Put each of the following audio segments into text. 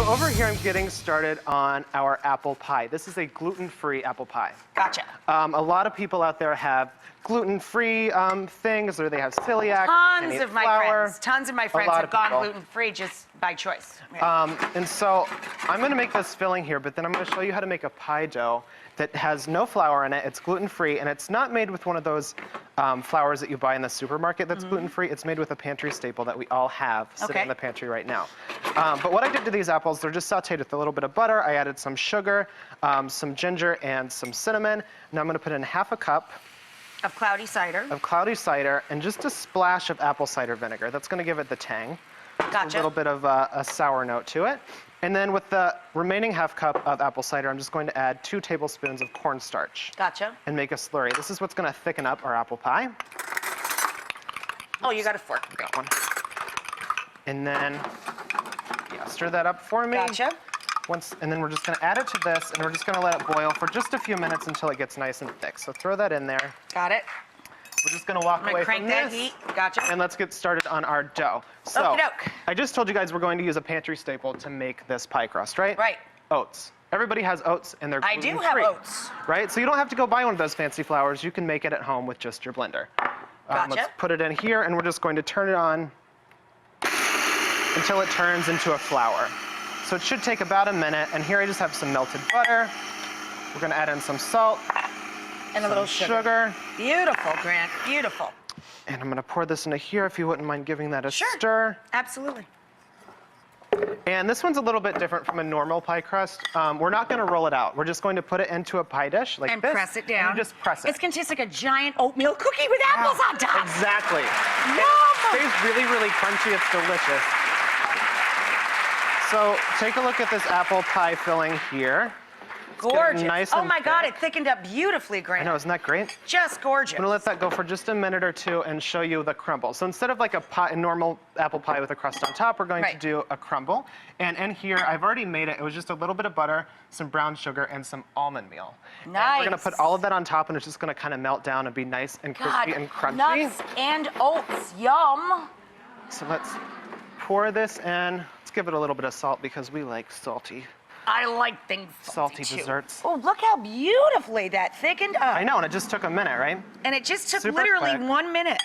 over here, I'm getting started on our apple pie. This is a gluten-free apple pie. Gotcha. A lot of people out there have gluten-free things, or they have celiac. Tons of my friends have gone gluten-free just by choice. And so I'm going to make this filling here, but then I'm going to show you how to make a pie dough that has no flour in it. It's gluten-free, and it's not made with one of those flours that you buy in the supermarket that's gluten-free. It's made with a pantry staple that we all have sitting in the pantry right now. But what I did to these apples, they're just sauteed with a little bit of butter. I added some sugar, some ginger, and some cinnamon. Now I'm going to put in half a cup of cloudy cider. And just a splash of apple cider vinegar. That's going to give it the tang. Gotcha. A little bit of a sour note to it. And then with the remaining half cup of apple cider, I'm just going to add 2 tablespoons of cornstarch. Gotcha. And make a slurry. This is what's going to thicken up our apple pie. Oh, you got a fork. Got one. And then, stir that up for me. Gotcha. And then we're just going to add it to this, and we're just going to let it boil for just a few minutes until it gets nice and thick. So throw that in there. Got it. We're just going to walk away from this. Heat. Gotcha. And let's get started on our dough. So, okey-doke. I just told you guys we're going to use a pantry staple to make this pie crust, right? Right. Oats. Everybody has oats, and they're gluten-free. I do have oats. Right? So you don't have to go buy one of those fancy flours. You can make it at home with just your blender. Gotcha. Let's put it in here, and we're just going to turn it on until it turns into a flour. So it should take about a minute, and here I just have some melted butter. We're going to add in some salt. And a little sugar. Beautiful, Grant, beautiful. And I'm going to pour this into here if you wouldn't mind giving that a stir. Sure, absolutely. And this one's a little bit different from a normal pie crust. We're not going to roll it out. We're just going to put it into a pie dish like this. And press it down. And just press it. It's going to taste like a giant oatmeal cookie with apples on top. Exactly. Yum! It tastes really, really crunchy. It's delicious. So take a look at this apple pie filling here. Gorgeous. Nice oh and my God, thick. it thickened up beautifully, Grant. I know, isn't that great? Just gorgeous. I'm gonna let that go for just a minute or two and show you the crumble. So instead of like a normal apple pie with a crust on top, we're going to do a crumble. And in here, I've already made it. It was just a little bit of butter, some brown sugar, and some almond meal. Nice. And we're gonna put all of that on top, and it's just gonna kind of melt down and be nice and crispy and crunchy. Nuts and oats, yum. So let's pour this in. Let's give it a little bit of salt because we like salty. I like things salty desserts. Oh, look how beautifully that thickened up. I know, and it just took a minute, right? And it just took Super literally quick. 1 minute.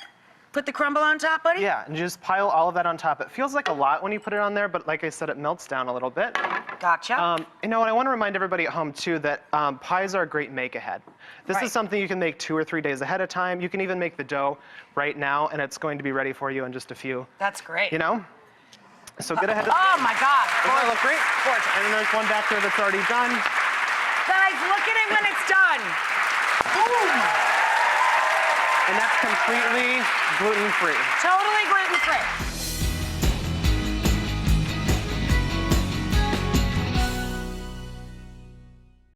Put the crumble on top, buddy? Yeah, and you just pile all of that on top. It feels like a lot when you put it on there, but like I said, it melts down a little bit. Gotcha. You know, and I want to remind everybody at home, too, that pies are a great make-ahead. This is something you can make 2 or 3 days ahead of time. You can even make the dough right now, and it's going to be ready for you in just a few. That's great. You know? So get ahead of Oh, my God. Doesn't that look great? Gorgeous. And then there's one back there that's already done. Guys, look at it when it's done. Boom. And that's completely gluten-free. Totally gluten-free.